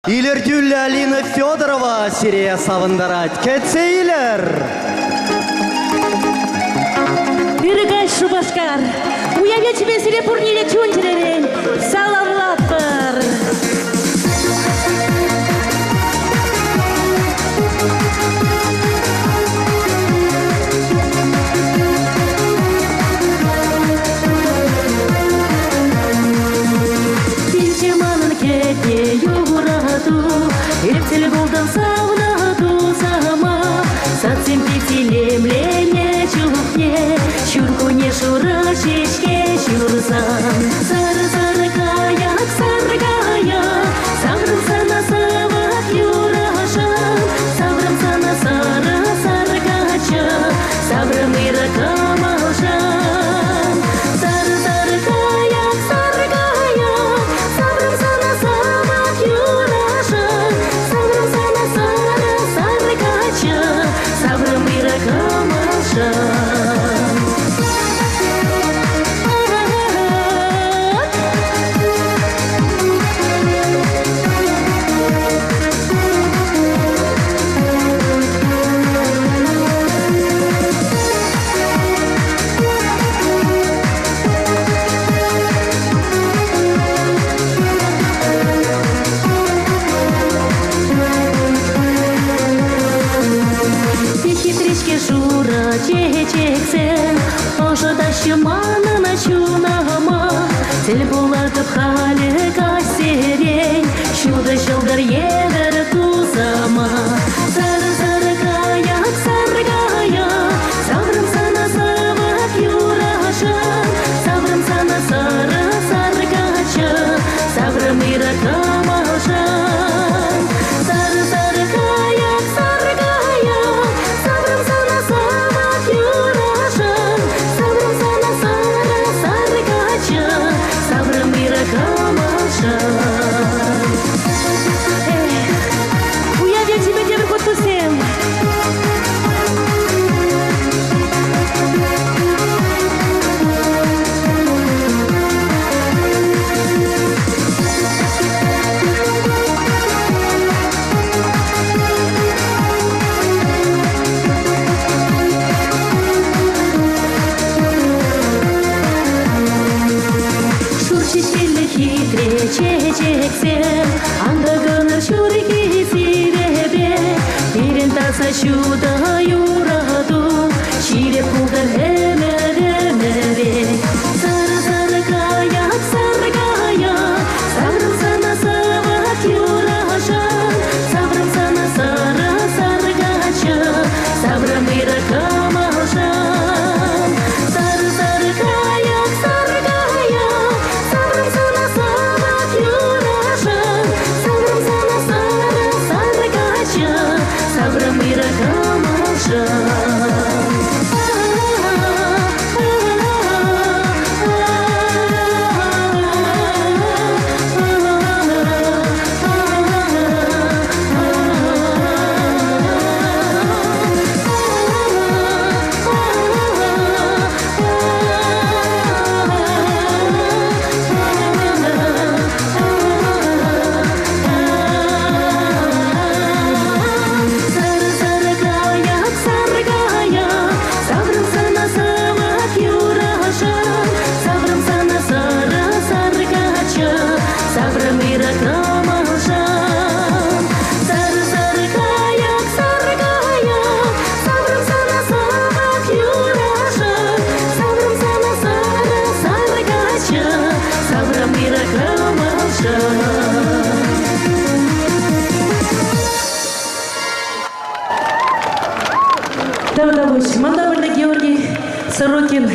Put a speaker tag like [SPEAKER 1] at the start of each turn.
[SPEAKER 1] Илердюль Алина Федорова сирея савындарат. Кетсейлер!
[SPEAKER 2] Дырыгай Шубашкар, уявя тебе сире пурниле чунчеререн, саламлаппар. Эптель голдан саунаду сама, сатсем петелемлене чухне, чуркуне шура шешке чурсан. Сары-сары каяк, сагрым сана савак юрашан, сагрым сана сары кача, сагрым ира камалшан. Сары-сары каяк, сагрым сана савак юрашан, сагрым сана сары кача, сагрым ира камалшан. Шура чечексен, ожидащи мана начунама, тель булатып хали кассерень, чудо жылдар едер тузама. Сары-сары каяк, сагрым сана савак юрашан, сагрым сана сары кача, сагрым ира камалшан. Сары-сары каяк, сагрым сана савак юрашан, сагрым сана сары кача, сагрым ира камалшан. Уявя тебе девр ход тусем. Хитре чечексем, андагыныр чурики сиребе, ирентаса чудо юраду, чиреп кулдар эмеремере. Сары-сары каяк, сагрым сана савак юрашан, сагрым сана сары кача, сагрым ира камалшан. Сары-сары каяк, сагрым сана савак юрашан, сагрым сана сары кача, сагрым ира камалшан. Сагрым ира камалшан. Сары-сары каяк, сагрым сана савак юрашан, сагрым сана сары кача, сагрым ира камалшан. Давыдович, Мандавальный Георгий Сорокин.